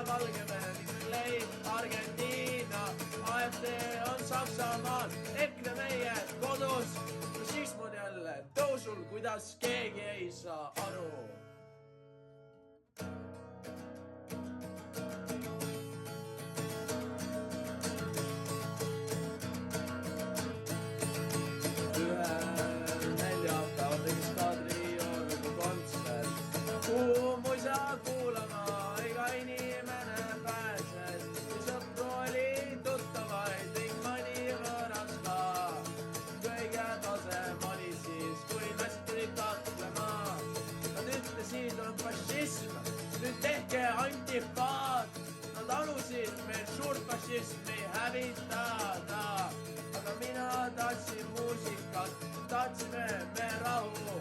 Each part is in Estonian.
Valgevene, Leib, Argentiina, AfD on Saksamaal, EKRE meie kodus. Rassism on jälle tõusul, kuidas keegi ei saa aru. Neljapäeval tegis Kadriorgu kontsert, kuhu mu isa kuulama iga inimene pääses. Sõpru oli tuttavaid ning mõni võõras ka. Kõige tasem oli siis, kui naised tulid tatlema. Nad ütlesid, on fašism, nüüd tehke antifaad. Nad alusid meil suurt fašismi hävitada. Aga mina tahtsin muusikat, tahtsime me rahu.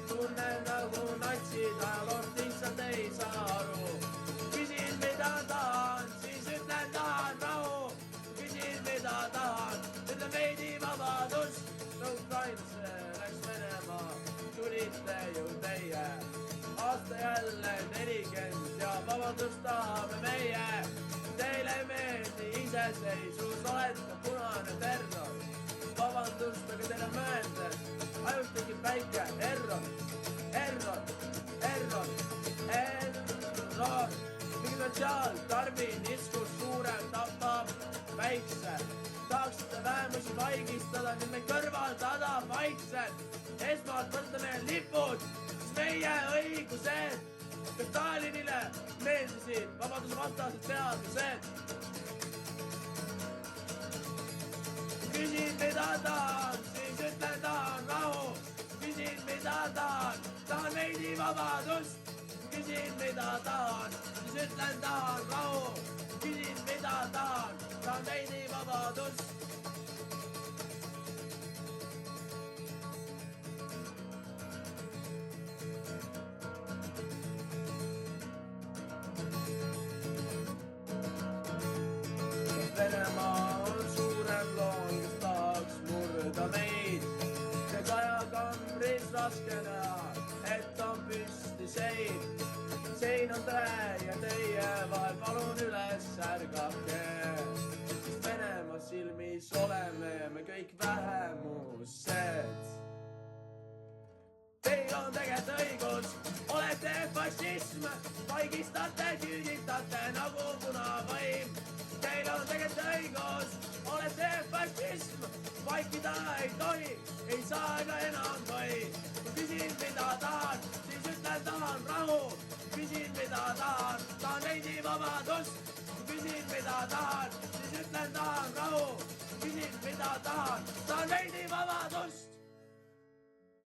Tunnen nagu natsid, ajaloost lihtsalt ei saa aru. Küsin, mida tahan, siis ütlen tahan rahu. Küsin, mida tahan, ütlen veidi vabadust. Ukrainasse läks Venemaa, tulite ju teie. Aasta jälle 40 ja vabadust tahame meie. Teile ei meeldi iseseisus, olete punane terror. Vabandust, aga teile mööndes, ajus tekib väike error. Mingi sotsiaaltarviniskus suurem tapab väikse. Tahaksite vähemusi vaigistada, nüüd meid kõrvaldada vaikselt. Esmalt mõtleme lipud, siis meie õigused. Kas Stalinile meeldisid vabaduse vastased seadused? Küsin, mida tahan, siis ütlen tahan rahu. Küsin, mida tahan veidi vabadust. Küsin, mida tahan, siis ütlen tahan rahu. Küsin, mida tahan veidi vabadust. Venemaa on suurem loon, kes tahaks murda meid. See kajakambris raske näha, et on püsti sein. Sein on tõe ja teie vahel, palun üles ärgake. Venemaa silmis oleme me kõik vähemused. Teil on tegelikult õigus, olete fašism. Vaigistate, küüditate nagu punavaim. Teil on tegelikult õigus, olete fašism. Vaikida ei tohi, ei saa ega enam tohi. Küsin, mida tahan, siis ütlen tahan rahu. Küsin, mida tahan veidi vabadust. Küsin, mida tahan, siis ütlen tahan rahu. Küsin, mida tahan veidi vabadust.